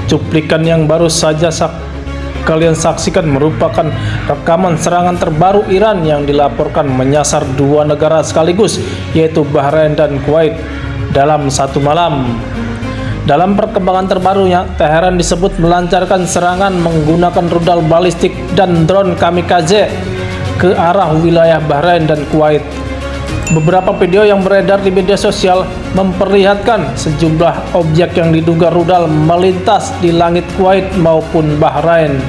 Cuplikan yang baru saja kalian saksikan merupakan rekaman serangan terbaru Iran yang dilaporkan menyasar dua negara sekaligus, yaitu Bahrain dan Kuwait, dalam satu malam. Dalam perkembangan terbarunya, Teheran disebut melancarkan serangan menggunakan rudal balistik dan drone kamikaze ke arah wilayah Bahrain dan Kuwait. Beberapa video yang beredar di media sosial memperlihatkan sejumlah objek yang diduga rudal melintas di langit Kuwait maupun Bahrain.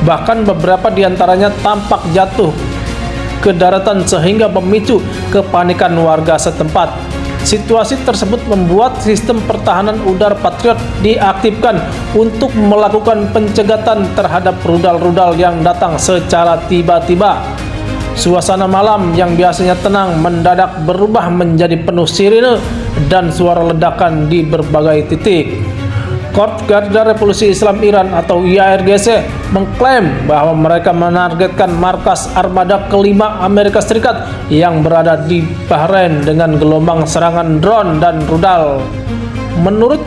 Bahkan beberapa diantaranya tampak jatuh ke daratan sehingga memicu kepanikan warga setempat. Situasi tersebut membuat sistem pertahanan udara Patriot diaktifkan untuk melakukan pencegatan terhadap rudal-rudal yang datang secara tiba-tiba. Suasana malam yang biasanya tenang mendadak berubah menjadi penuh sirine dan suara ledakan di berbagai titik. Korps Garda Revolusi Islam Iran atau IRGC mengklaim bahwa mereka menargetkan markas armada kelima Amerika Serikat yang berada di Bahrain dengan gelombang serangan drone dan rudal. Menurut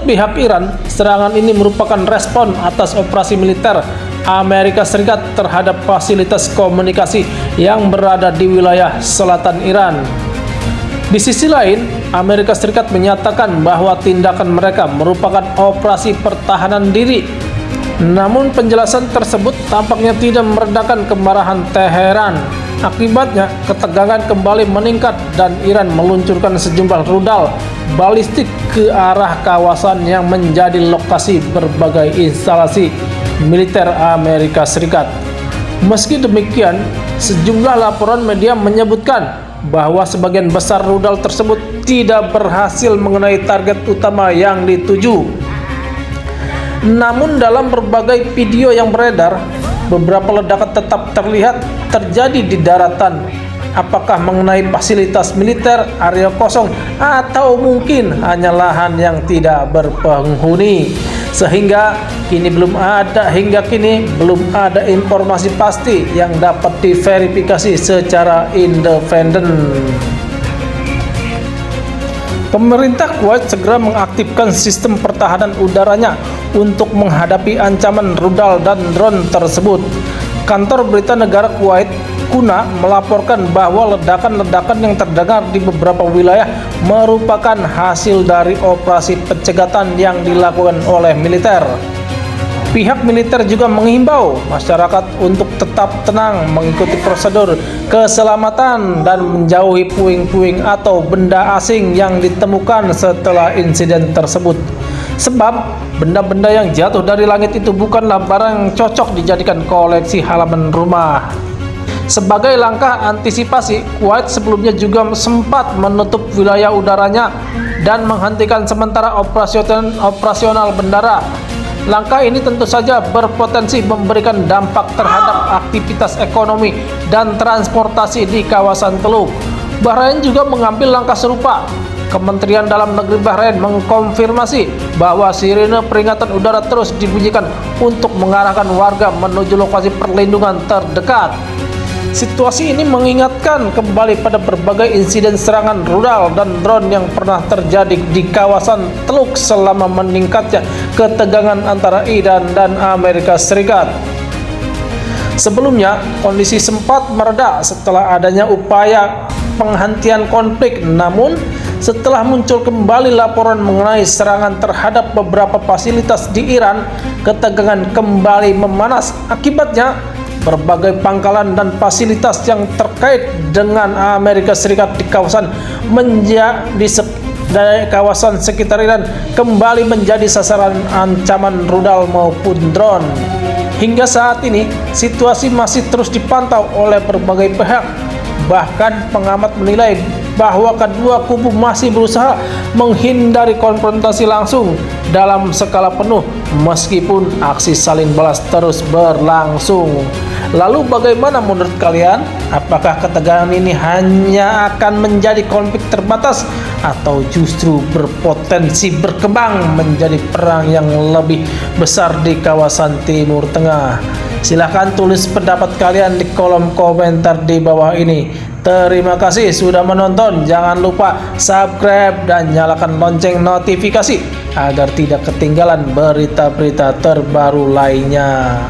pihak Iran, serangan ini merupakan respon atas operasi militer Amerika Serikat terhadap fasilitas komunikasi yang berada di wilayah selatan Iran. Di sisi lain, Amerika Serikat menyatakan bahwa tindakan mereka merupakan operasi pertahanan diri. Namun penjelasan tersebut tampaknya tidak meredakan kemarahan Teheran. Akibatnya, ketegangan kembali meningkat dan Iran meluncurkan sejumlah rudal balistik ke arah kawasan yang menjadi lokasi berbagai instalasi militer Amerika Serikat. Meski demikian, sejumlah laporan media menyebutkan bahwa sebagian besar rudal tersebut tidak berhasil mengenai target utama yang dituju. Namun dalam berbagai video yang beredar, beberapa ledakan tetap terlihat terjadi di daratan. Apakah mengenai fasilitas militer, area kosong, atau mungkin hanya lahan yang tidak berpenghuni? Hingga kini belum ada informasi pasti yang dapat diverifikasi secara independen. Pemerintah Kuwait segera mengaktifkan sistem pertahanan udaranya untuk menghadapi ancaman rudal dan drone tersebut. Kantor Berita Negara Kuwait Kuna melaporkan bahwa ledakan-ledakan yang terdengar di beberapa wilayah merupakan hasil dari operasi pencegatan yang dilakukan oleh militer. Pihak militer juga menghimbau masyarakat untuk tetap tenang, mengikuti prosedur keselamatan dan menjauhi puing-puing atau benda asing yang ditemukan setelah insiden tersebut. Sebab benda-benda yang jatuh dari langit itu bukanlah barang yang cocok dijadikan koleksi halaman rumah. Sebagai langkah antisipasi, Kuwait sebelumnya juga sempat menutup wilayah udaranya dan menghentikan sementara operasional bandara. Langkah ini tentu saja berpotensi memberikan dampak terhadap aktivitas ekonomi dan transportasi di kawasan Teluk. Bahrain juga mengambil langkah serupa. Kementerian Dalam Negeri Bahrain mengkonfirmasi bahwa sirine peringatan udara terus dibunyikan untuk mengarahkan warga menuju lokasi perlindungan terdekat. Situasi ini mengingatkan kembali pada berbagai insiden serangan rudal dan drone yang pernah terjadi di kawasan Teluk selama meningkatnya ketegangan antara Iran dan Amerika Serikat. Sebelumnya, kondisi sempat mereda setelah adanya upaya penghentian konflik. Namun, setelah muncul kembali laporan mengenai serangan terhadap beberapa fasilitas di Iran, ketegangan kembali memanas. Akibatnya, berbagai pangkalan dan fasilitas yang terkait dengan Amerika Serikat di kawasan kawasan sekitar Iran kembali menjadi sasaran ancaman rudal maupun drone. Hingga saat ini, situasi masih terus dipantau oleh berbagai pihak. Bahkan pengamat menilai bahwa kedua kubu masih berusaha menghindari konfrontasi langsung dalam skala penuh meskipun aksi saling balas terus berlangsung. Lalu bagaimana menurut kalian? Apakah ketegangan ini hanya akan menjadi konflik terbatas atau justru berpotensi berkembang menjadi perang yang lebih besar di kawasan Timur Tengah? Silahkan tulis pendapat kalian di kolom komentar di bawah ini. Terima kasih sudah menonton. Jangan lupa subscribe dan nyalakan lonceng notifikasi agar tidak ketinggalan berita-berita terbaru lainnya.